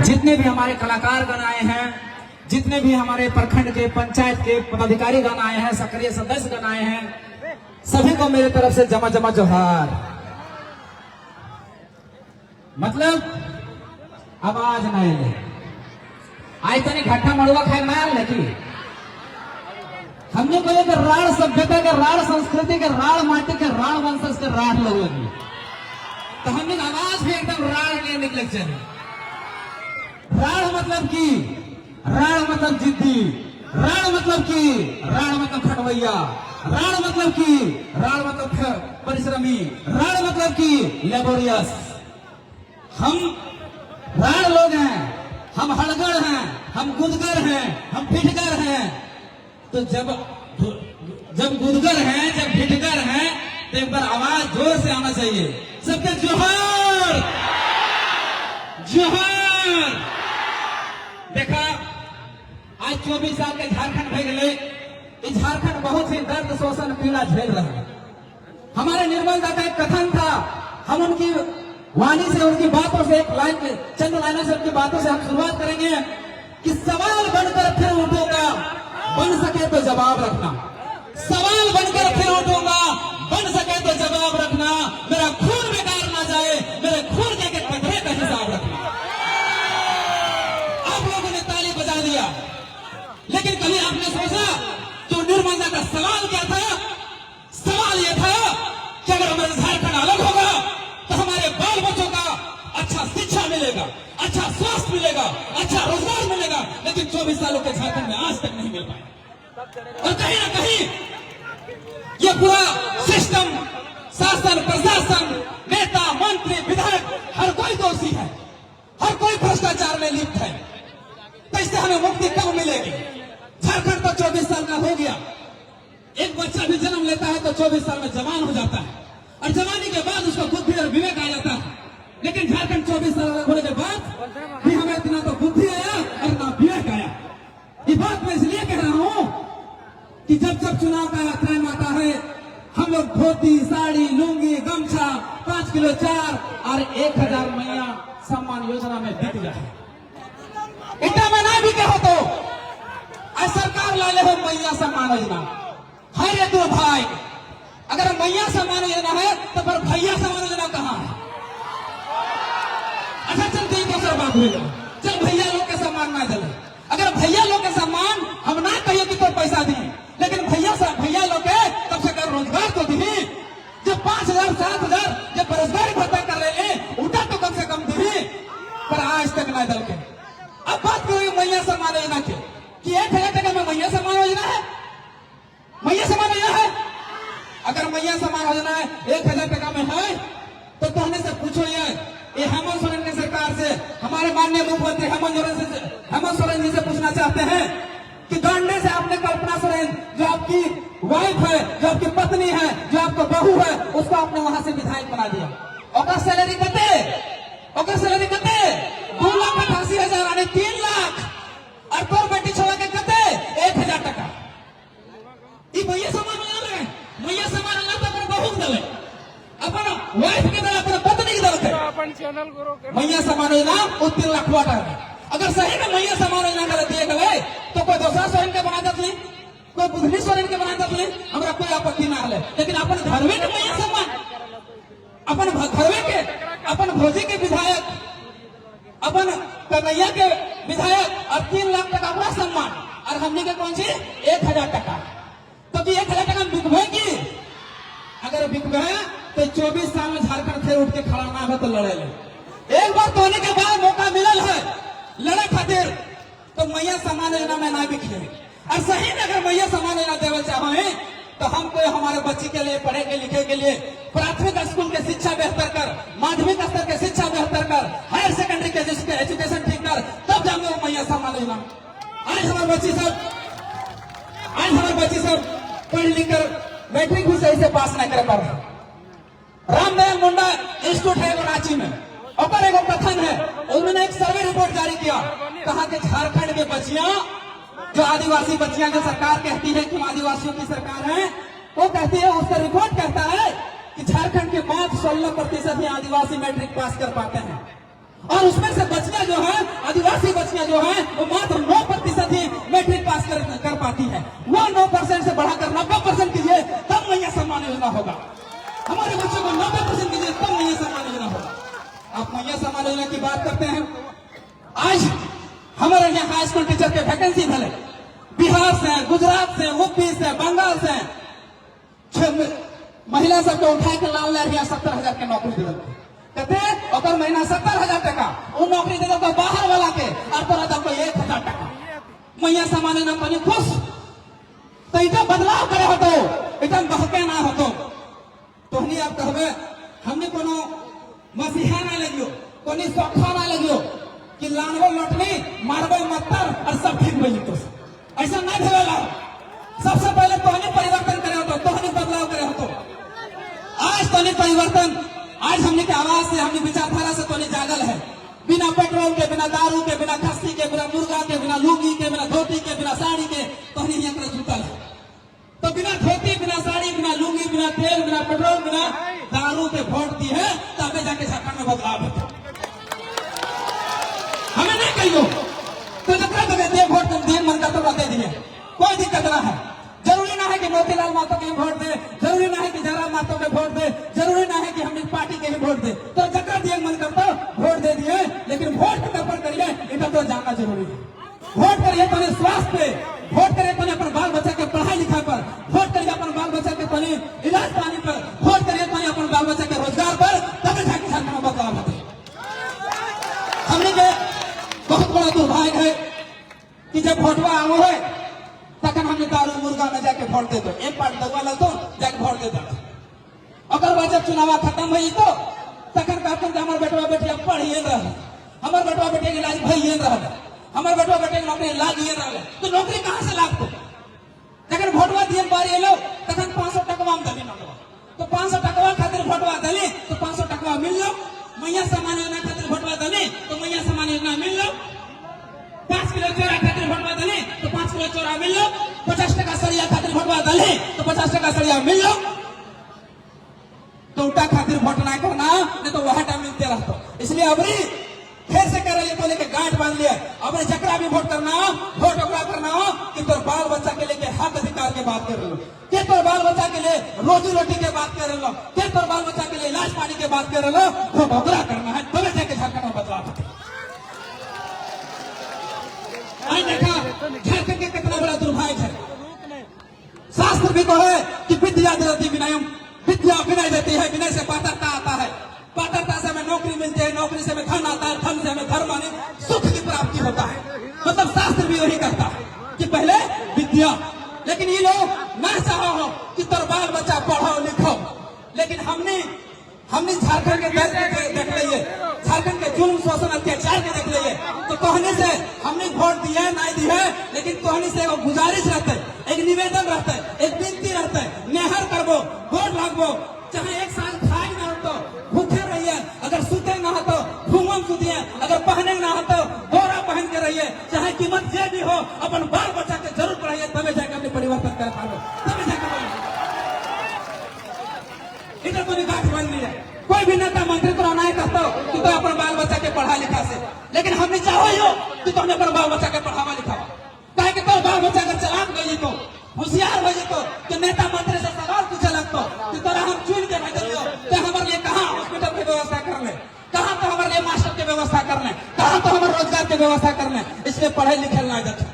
जितने भी हमारे कलाकार गण आए हैं, जितने भी हमारे प्रखंड के पंचायत के पदाधिकारी गण आए हैं, सक्रिय सदस्य गण आए हैं, सभी को मेरी तरफ से जमा जमा जोहार। मतलब आवाज नहीं ले आज तनी घट्टा मड़ुआ खाए माल नहीं हमने कहे कि राण सभ्यता के राण संस्कृति के राण माटी के राण वंशज के राण लोग लगी, तो हमने आवाज भी एकदम राण के निकले चाहिए। राण मतलब की राण मतलब जिद्दी, राण मतलब की राण मतलब खटवैया, राण मतलब की राण मतलब परिश्रमी, राण मतलब की लेबोरियस। हम राण लोग हैं, हम हड़गड़ हैं, हम गुदगर हैं, हम फिटगर हैं। तो जब गुदगर हैं, जब फिटगर हैं, तो एक बार आवाज जोर से आना चाहिए। सबके जोहार जोहार। देखा आज 24 साल के झारखंड भय गए, इस झारखंड बहुत ही दर्द शोषण पीड़ा झेल रहा है। हमारे निर्मल दा का एक कथन था, हम उनकी वाणी से, उनकी बातों से, एक लाइन में चंद लाइनों से उनकी बातों से हम शुरुआत करेंगे कि सवाल बनकर फिर उठूंगा, बन सके तो जवाब रखना। सवाल बनकर फिर उठूंगा, बन सके तो जवाब रखना। मेरा खून बेकार ना जाए, मेरे खून के कचरे का हिसाब रखना। आप लोगों ने ताली बजा दिया, लेकिन कभी आपने सोचा तो निर्मल का सवाल क्या था? सवाल यह था कि अगर हमारा झारखंड अलग होगा तो हमारे बाल बच्चों का अच्छा शिक्षा मिलेगा, अच्छा स्वास्थ्य मिलेगा, अच्छा रोजगार मिलेगा। लेकिन 24 सालों के झारखंड में आज तक नहीं मिल पाया। और कहीं ना कहीं ये पूरा सिस्टम, शासन, प्रशासन, नेता, मंत्री, विधायक, हर कोई दोषी है, हर कोई भ्रष्टाचार में लिप्त है। तो इससे हमें मुक्ति कब मिलेगी? झारखंड तो 24 साल का हो गया। एक बच्चा भी जन्म लेता है तो 24 साल में जवान हो जाता है, और जवानी के बाद उसको बुद्धि और विवेक आ जाता है। लेकिन झारखंड 24 साल होने के बाद भी हमें इतना तो बुद्धि आया और ना विवेक आया। ये बात मैं इसलिए कह रहा हूं कि जब जब चुनाव का टाइम आता है, हम लोग धोती, साड़ी, लुंगी, गमछा, 5 किलो चार और 1000 मैया सम्मान योजना में बीत जाए। इतना में ना भी कहो तो आज सरकार ला ले हो मैया सम्मान योजना। हरे दो भाई, अगर मैया सम्मान योजना है तो पर भैया सम्मान योजना कहाँ है? अच्छा चल ठीक है, सर बात हुई, चल भैया लोग के सम्मान ना चले। अगर भैया लोग के सम्मान हम ना कहिए कि तो पैसा दिए, लेकिन भैया लोग के कम से कम रोजगार तो दिए। जब 5000 7000 जब बेरोजगारी भत्ता कर रहे हैं, उठा तो कम से कम दिए, पर आज तक ना दल के। अब बात करें मैया सम्मान योजना की कि 1000 टका में मैया सम्मान योजना है, मैया सम्मान योजना है। अगर मैया सम्मान योजना है 1000 टका में है तो कहने से पूछो ये हेमंत सोरेन की सरकार से, हमारे माननीय मुख्यमंत्री हेमंत सोरेन जी से पूछना चाहते हैं कि गंडे से आपने कल्पना सोरेन, जो आपकी वाइफ है, जो आपकी पत्नी है, जो आपका बहू है, उसको आपने वहां से विधायक बना दिया। और सैलरी कते 2,88,000 यानी 3 लाख, और तोर बेटी छोड़ा के कते 1000 टका। मैया सम्मान मिला है, मैया सम्मान मिला तो अपन बहू दल, अपन वाइफ के दल, अपन पत्नी के दल मैया सम्मान योजना 3 लाख वाटर। अगर सही में मैया सम्मान योजना कर दिए गए तो कोई दूसरा सोरेन के बना दे, कोई बुधनी सोरेन के बना दे, हमारा कोई आपत्ति ना है। लेकिन अपन घरवे के मैया सम्मान, अपन घरवे के, अपन भोजी के विधायक, अपन कन्हैया के विधायक और 3 लाख टका अपना सम्मान, और हमने के कौन सी 1000 टका। तो 1000 टका बिकवेगी, अगर बिकवे तो 24 साल में झारखंड फिर उठ के खड़ा ना हो तो लड़े ले। एक बार तो होने के बाद मौका मिलल है लड़े खातिर, तो मैया सम्मान योजना में ना बिके। और सही में अगर मैया सम्मान योजना देवल चाहे तो हम कोई हमारे बच्ची के लिए, पढ़े के लिखे के लिए, प्राथमिक स्कूल के शिक्षा बेहतर कर, माध्यमिक स्तर के शिक्षा बेहतर कर, हायर सेकेंडरी के एजुकेशन ठीक कर, तब जाएंगे वो मैया सम्मान योजना। आज हमारे बच्ची सब पढ़ लिख कर मैट्रिक भी सही से पास नहीं कर पा रहे। रामदयाल मुंडा इंस्टीट्यूट है रांची में, और एक कथन है, उन्होंने एक सर्वे रिपोर्ट जारी किया, कहा कि झारखंड के बच्चियां, जो आदिवासी बच्चियां, जो सरकार कहती है कि आदिवासियों की सरकार है, वो कहती है, उसका रिपोर्ट कहता है कि झारखंड के मात्र 16% ही आदिवासी मैट्रिक पास कर पाते हैं। और उसमें से बच्चियां जो है वो मात्र 9% ही मैट्रिक पास कर पाती है। वो 9% से बढ़ाकर 90% कीजिए, तब मैया सम्मान योजना होगा। हमारे बच्चों को 90% कीजिए, तब मैया सम्मान योजना होगा। आप मैया सम्मान योजना की बात करते हैं। आज हमारे यहाँ हाई स्कूल टीचर के वैकेंसी भले बिहार से, गुजरात से, यूपी से, बंगाल से महिला सबको उठा के लाल लहरिया 70,000 के नौकरी दे देते कहते और महीना 70,000 टका वो नौकरी दे दो बाहर वाला के और तोरा दो 1,000 टका मैया सामान्य न बनी खुश तो इतना बदलाव करे हो तो इतना बहके ना हो तो हमने आप कहबे हमने कोनो मसीहा ना लगियो कोनी सौखा ना लगियो कि लानवो लौटनी मारबो मत्तर और सब ठीक हो जतो ऐसा ना भेला। सबसे पहले तोहनी परिवर्तन करे हो तो तोहनी बदलाव करे हो तो आज तोहनी परिवर्तन आज हमने के आवाज से हमने विचारधारा से तोहनी जागल है। बिना पेट्रोल के, बिना दारू के, बिना खस्सी के, बिना मुर्गा के, बिना लुंगी के, बिना धोती के, बिना साड़ी के तोहनी यहाँ जुटल है। तो बिना धोती, बिना साड़ी, बिना लुंगी, बिना तेल, बिना पेट्रोल, बिना दारू के वोट दी है तब जाके सरकार में बदलाव होता। हमें नहीं कहियो तो जब दे वोट तुम दिन मन करते दे दिए कोई दिक्कत ना है। जरूरी ना है कि मोतीलाल महतो के वोट दे, जरूरी ना है कि जयराम महतो के वोट दे, जरूरी ना है कि हम इस पार्टी के ही वोट दे। तो जगह दिए मन करता वोट दे दिए, लेकिन वोट के तौर पर करिए इतना तो जानना जरूरी है। वोट करिए तो स्वास्थ्य पे, वोट करिए तो अपन बाल बच्चा के पढ़ाई लिखाई पर, वोट करिए अपन बाल बच्चा के इलाज पानी पर, वोट करिए तो अपन बाल बच्चा के रोजगार पर, तब जाके सरकार में बदलाव होते। हमने के बहुत बड़ा दुर्भाग्य है कि जब वोटवा आवो है तखन हमने दारू मुर्गा में जाके वोट दे दो, एक पार्ट दवा लो तो जाके वोट दे दो। अगर वह जब चुनाव खत्म हुई तो तखन कहते कि हमारे बेटवा बेटी अब पढ़िए रहा, हमारे बेटवा बेटे के इलाज भइए रहा, हमारे बेटवा बेटे के नौकरी लागिए रहा, तो नौकरी कहाँ से लागतो? जब वोटवा दिए बारी लो तखन 500 टकवा में दली नौकवा, तो 500 टकवा खातिर वोटवा दली तो 500 टकवा मिल लो। मैया सामान्य योजना खातिर वोटवा दली तो मैया सामान्य योजना मिल लो। 5 किलो चोरा खातिर वोटवा दली तो 5 किलो चोरा मिल लो। 50 टका सरिया खातिर वोटवा दली तो 50 टका सरिया मिल लो। तो उल्टा खातिर वोट ना करना नहीं तो वह टाइम मिलते रहता। इसलिए अबरी फिर से कर रही तो लेके गांठ बांध लिया। अब जकरा भी वोट करना हो, वोट ओकरा करना हो कि तोर बाल बच्चा के लिए हक अधिकार के बात कर लो, के तोर बाल बच्चा के लिए रोजी रोटी के बात कर लो, के तोर बाल बच्चा के लिए इलाज पानी के बात कर लो, वोट ओकरा करना है तब जाके झारखंड में बदलाव होता। आज देखा झारखंड के कितना बड़ा दुर्भाग्य है। शास्त्र भी कहे कि विद्या दृति विनयम, विद्या विनय देती है, विनय से पात्रता आता है, पात्रता से हमें नौकरी मिलती है, नौकरी से हमें धन आता है, धन से हमें धर्म माने सुख की प्राप्ति होता है। मतलब शास्त्र भी वही करता है कि पहले विद्या, लेकिन ये लोग ना चाहो हो कि तोर बाल बच्चा पढ़ो लिखो, लेकिन हमने झारखंड के देख लिये, झारखंड के जुल्म शोषण अत्याचार के देख लिये, तो कहने से हमने वोट दिए नहीं दिए, लेकिन कहने से एक गुजारिश रहते, एक निवेदन रहते, एक विनती रहते, नेहर करबो, वोट लागबो, चाहे एक साल खाए ना हो तो भूखे रहिए, अगर सुते ना हो तो घूमम सुतिए, अगर पहने ना हो तो बोरा पहन के रहिए, चाहे कीमत जे भी हो अपन बाल बच्चा के जरूर पढ़ाइए, तबे जाकर अपने परिवर्तन कर पाओ, तबे जाकर इधर कोई गांठ बन नहीं है। कोई भी नेता मंत्री तो नहीं कहता कि तो अपन बाल बच्चा के पढ़ा लिखा से, लेकिन हमने चाहो यो कि तो अपन बाल बच्चा के पढ़ावा लिखावा, कहे कि तो बाल बच्चा अगर चलाक गई तो होशियार हो जातो कि नेता मंत्री से सवाल पूछे लगतो कि तोरा हम चुन के भेजलियो तो हमारे लिए कहाँ हॉस्पिटल की व्यवस्था करने, कहाँ तो हमारे लिए मास्टर की व्यवस्था करने, कहाँ तो हमारे रोजगार की व्यवस्था करने। इसलिए पढ़े लिखे नहीं जाते,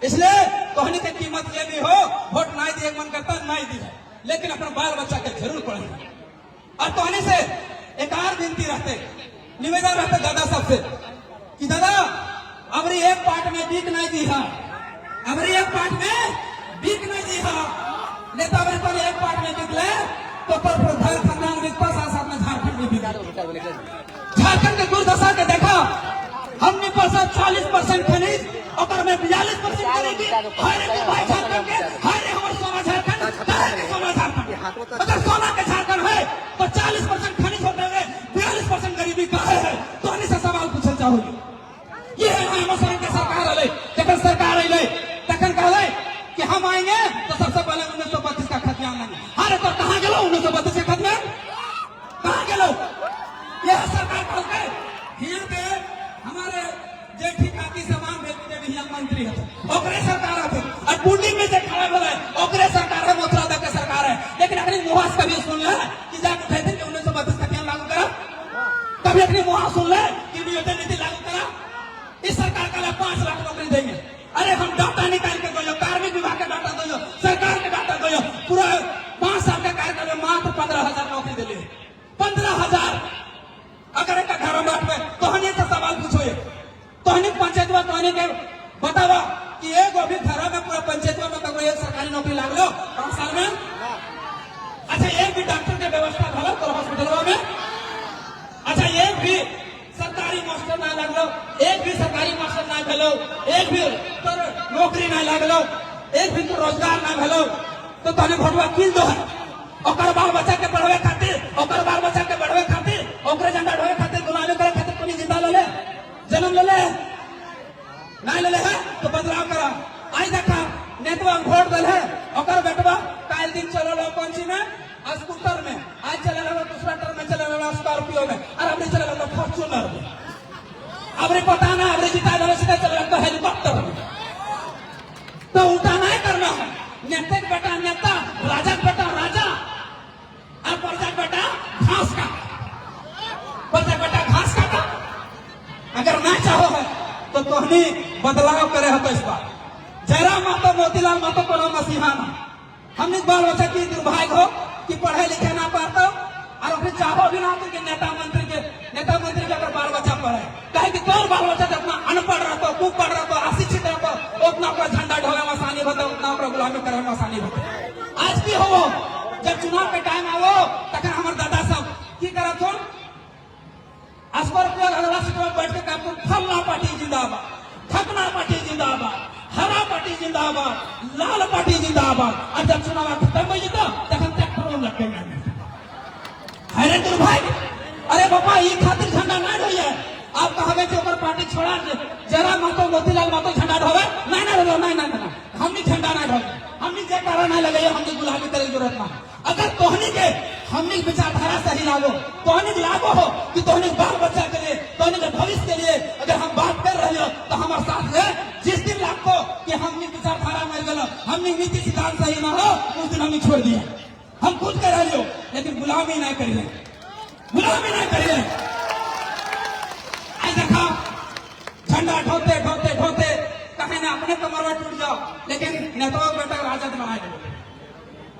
इसलिए कहने की कीमत ये भी हो वोट नहीं दिए मन करता नहीं दी है, लेकिन अपना बाल बच्चा के जरूर पढ़े। और कहने से एक और विनती रहते, निवेदन रहते दादा सबसे कि दादा अबरी एक पार्ट में बीक नहीं दी है, अबरी एक पार्ट में बीक नहीं दी है, नेता अबरी तो एक पार्ट में बिक ले तो पर खानदान बिकता, साथ में झारखंड भी बिका। झारखंड के दुर्दशा के देखा, हमने पर 40% खनिज और में 42% करेगी। हरे भाई झारखंड के, हरे हमारे सोना झारखंड, सोना झारखंड, अगर सोना के झारखंड है तो 40% खनिज होते हुए 42% गरीबी का है। तो अन्य से सवाल पूछना चाहूंगी, ये है हमारे के सरकार अले, जब सरकार अले तखन कहले कि हम आएंगे तो सबसे पहले 1932 का खतियान लेंगे। अरे तो कहाँ गलो 1932 का खतियान, कहाँ गलो? यह सरकार कहते यहाँ पे हमारे जेठी काकी से मांग भेजते मंत्री है ओकरे सरकार है और पुंडी में से खड़ा बोले ओकरे सरकार है मोथरा के सरकार है। लेकिन अपनी मुहास कभी सुन ले कि जाकर कहते कि 1932 का क्या लागू करा, कभी अपनी मुहास सुन ले कि नियोजन नीति लागू करा। इस सरकार का 5 लाख नौकरी देंगे। अरे हम डाटा निकाल के दो, कार्मिक विभाग का डाटा दो, सरकार का डाटा दो, पूरा 5 साल का कार्यकाल में मात्र 15,000 नौकरी दे लिए। 15,000 अगर एक घर में तो हने से सवाल पूछो, तो हने पंचायत में तो हने के बतावा कि एक भी घर में पूरा पंचायत में तो एक सरकारी नौकरी लाग लो 5 साल में। अच्छा एक भी डॉक्टर की व्यवस्था भलो तो हॉस्पिटलों में। अच्छा एक भी सरकारी मास्टर ना लगलो, एक भी सरकारी मास्टर ना भेलो, एक भी तो नौकरी ना लगलो, एक भी तो रोजगार ना भेलो, तो तने भोटवा किल दो है। ओकर बाल बच्चा के बढ़वे खातिर, ओकर बाल बच्चा के बढ़वे खातिर, ओकरे झंडा ढोए खातिर, गुलामी करे खातिर कोई जिंदा ले ले, जन्म ले ले, नहीं ले ले है तो बदलाव करा। आई देखा नेतवा वोट दल है, ओकर बेटवा काल दिन चलो लो कौन सी में, स्कूटर में, आज चले लो दूसरा टर्म में, चले लो स्कॉर्पियो में, और हमने चले लो फॉर्च्यूनर में। अबरे पता ना अबरे जिता दो सीधा चले लो हेलीकॉप्टर में। तो उल्टा नहीं करना है। नेता बेटा नेता, राजा बेटा राजा, और प्रजा बेटा घास का, प्रजा बेटा घास का। अगर ना चाहो है तो तोहनी बदलाव करे हो तो इस बार जयराम महतो मोतीलाल महतो को मसीहा ना हमने बाल बच्चा की दुर्भाग्य हो कि पढ़े लिखे ना पाता और फिर चाहो भी ना कि नेता मंत्री के अगर बाल बच्चा पढ़े, कहे कि कौन बाल बच्चा अपना अनपढ़ रहता, कुपढ़ रहता, अशिक्षित रहता, उतना अपना झंडा ढोए में आसानी होता, उतना अपना गुलामी करे में आसानी होता। आज भी हो जब चुनाव के टाइम आवो तक हमारे दादा सब की करा तो स्कॉर्पियो अगला सीट में बैठ के कहते फलना पार्टी जिंदाबाद, थकना पार्टी जिंदाबाद, हरा पार्टी जिंदाबाद, लाल पार्टी जिंदाबाद। और जब चुनाव खत्म हो जाता तब ट्रैक्टर लगे अरे दुर्भाग्य। अरे बाबा ये खातिर झंडा ना ढोइए, आप कहे कि ओकर पार्टी छोड़ा जरा महतो मोतीलाल महतो झंडा ढोवे नहीं ना ढो नहीं हमनी झंडा ना ढोवे, हमनी जे कारण ना लगे, हमनी गुलामी करे की जरूरत ना। अगर तोहनी के हमनी विचारधारा सही लागो, तोहनी लागो हो कि तोहनी बाल बच्चा के लिए, तोहनी के भविष्य के लिए अगर हम बात कर रहे हो तो हमारे साथ है। जिस दिन लागो कि हमनी विचारधारा मर गलो, हमनी नीति सिद्धांत सही ना हो, उस दिन हमनी छोड़ दिए। हम खुद कर रहे हो लेकिन गुलामी नहीं करिए, गुलामी नहीं करिए। देखा झंडा ढोते ढोते ढोते कहीं ना अपने कमरवा टूट जाओ, लेकिन नेताओं बेटा राजद बना दो।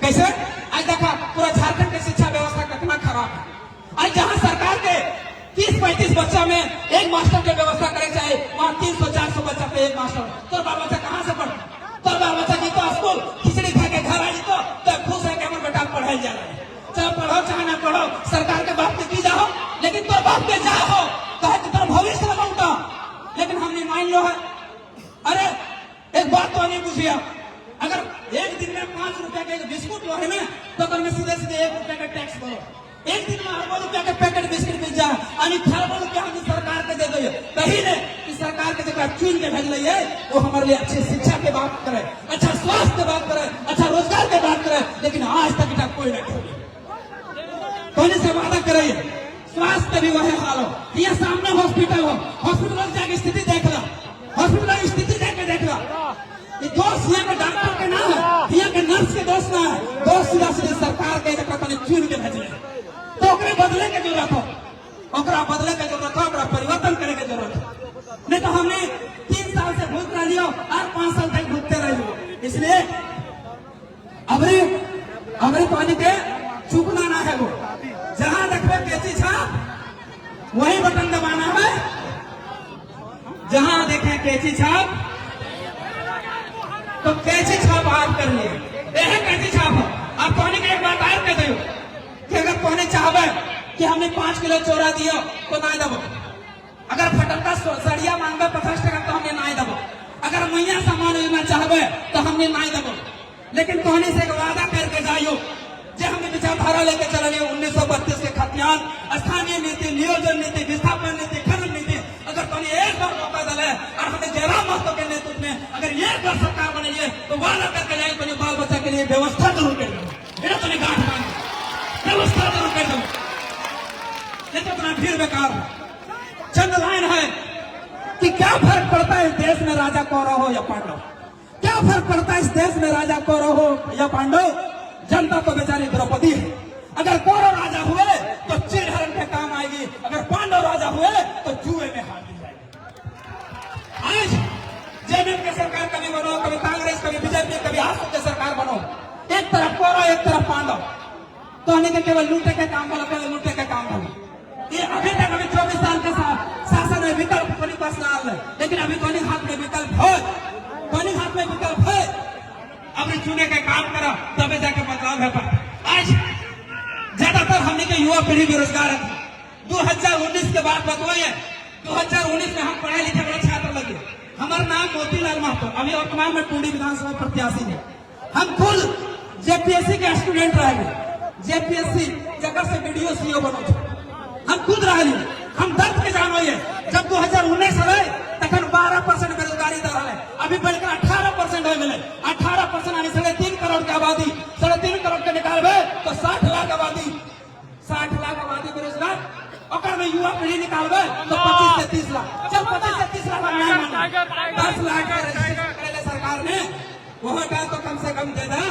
कैसे? आज देखा पूरा झारखंड की शिक्षा व्यवस्था कितना खराब है। आज जहां सरकार के 30-35 बच्चा में एक मास्टर की व्यवस्था करे चाहे, वहां 300-400 बच्चा पे एक मास्टर, तो बाल बच्चा कहां से पढ़े? तो बाल बच्चा की तो स्कूल खिचड़ी खा के घर आई तो खुश है कि हमारे बेटा पढ़ाई जा रहा है। चाहे पढ़ो चाहे ना पढ़ो, सरकार के बात पे की जाओ, लेकिन तो बात पे जाओ कहे कि तेरा भविष्य लगाऊंगा। लेकिन हमने मान लो है। अरे एक बात तो नहीं पूछिया, अगर एक दिन में 5 रुपए के बिस्कुट लो है ना तो में सीधे सीधे 1 रुपए का टैक्स दो। एक दिन में 1 रुपया के पैकेट बिस्किट मिल जाए, 1 रुपया हम सरकार के दे दो। कही ने कि सरकार के जगह चुन के भेज रही है वो हमारे लिए अच्छी शिक्षा की बात करे, अच्छा स्वास्थ्य की बात करे, अच्छा रोजगार की बात करे, लेकिन आज तक कोई नहीं करे। कोई से वादा करे स्वास्थ्य भी वही हाल हो, यहाँ सामने हॉस्पिटल हो, हॉस्पिटल जाके स्थिति देख लो, हॉस्पिटल की स्थिति देख लो। ये दोष यहाँ के डॉक्टर के ना है, यहाँ के नर्स के दोष ना है, दोष सीधा सीधे सरकार के चुन के भेजले। तो बदले के जरूरत हो, बदले के जरूरत हो, परिवर्तन करे के जरूरत हो। नहीं तो हमने 3 साल से भूत रही हो और 5 साल तक भूतते रही हो। इसलिए अबरी पानी के चुकना ना है। वो जहां देखो कैची छाप वही बटन दबाना है, जहां देखें कैची छाप तो कैची छाप आप कर लिए, कैची छाप हो। आप पानी के एक बात आयर कह दो कि अगर पानी चाहबे कि हमने 5 किलो चोरा दियो तो ना दबो, अगर फटकता सड़िया मांगबे 50 टका तो हमने ना दबो, अगर मैया सामान लेना चाहबे तो हमने ना दबो। लेकिन कहने से वादा करके जाइयो जो हमने विचारधारा लेके चल रही 1932 के खतियान, स्थानीय नीति, नियोजन नीति, विस्थापन नीति, खनन नीति, अगर तो एक बार मौका दले और हमें जयराम महतो के नेतृत्व में अगर एक बार सरकार बनेगी तो वादा करके जाए तो बाल बच्चा के लिए व्यवस्था जरूर कर दो, गांठ बांध व्यवस्था जरूर कर दो। नहीं तो अपना भीड़ बेकार। चंद लाइन है कि क्या फर्क पड़ता है इस देश में राजा कौरव हो या पांडव, क्या फर्क पड़ता है इस देश में राजा कौरव हो या पांडव। जनता तो बेचारी द्रौपदी है। अगर कौरव राजा हुए तो चीड़ हरण के काम आएगी, अगर पांडव राजा हुए तो जुए में हार जाएगी। आज जेडीयू की सरकार कभी बनो, कभी कांग्रेस, कभी बीजेपी, कभी आसप की सरकार बनो, एक तरफ कौरव एक तरफ पांडव, तो हमें केवल लूटे के काम बोला, केवल लूटे के काम बोला। ये अभी तक 24 साल के शासन में विकल्प कोई पास ना आए, लेकिन अभी कोई हाथ में विकल्प है, कोई हाथ में विकल्प है। अभी चुने के काम करो तबे जाके बदलाव है। आज ज्यादातर हमने के युवा पीढ़ी बेरोजगार है। 2019 के बाद बतवाइए, 2019 में हम पढ़े लिखे बड़े छात्र लगे। हमारा नाम मोतीलाल महतो, अभी वर्तमान में टूडी विधानसभा प्रत्याशी है। हम खुद जेपीएससी के स्टूडेंट रहे, जेपीएससी जगह से वीडियो सीओ बनो, हम खुद रहे। हम दर्द के जानो ये जब 2019 रहे तक 12% बेरोजगारी दर है, अभी बढ़कर 18% हो गए। 18% यानी 3.5 करोड़ की आबादी, 3.5 करोड़ के निकालबे तो 60 लाख आबादी, 60 लाख आबादी बेरोजगार। अगर में युवा पीढ़ी निकालबे तो 25 से 30 लाख, चल 25 से 30 लाख 10 लाख सरकार ने वहां का तो कम से कम दे दे।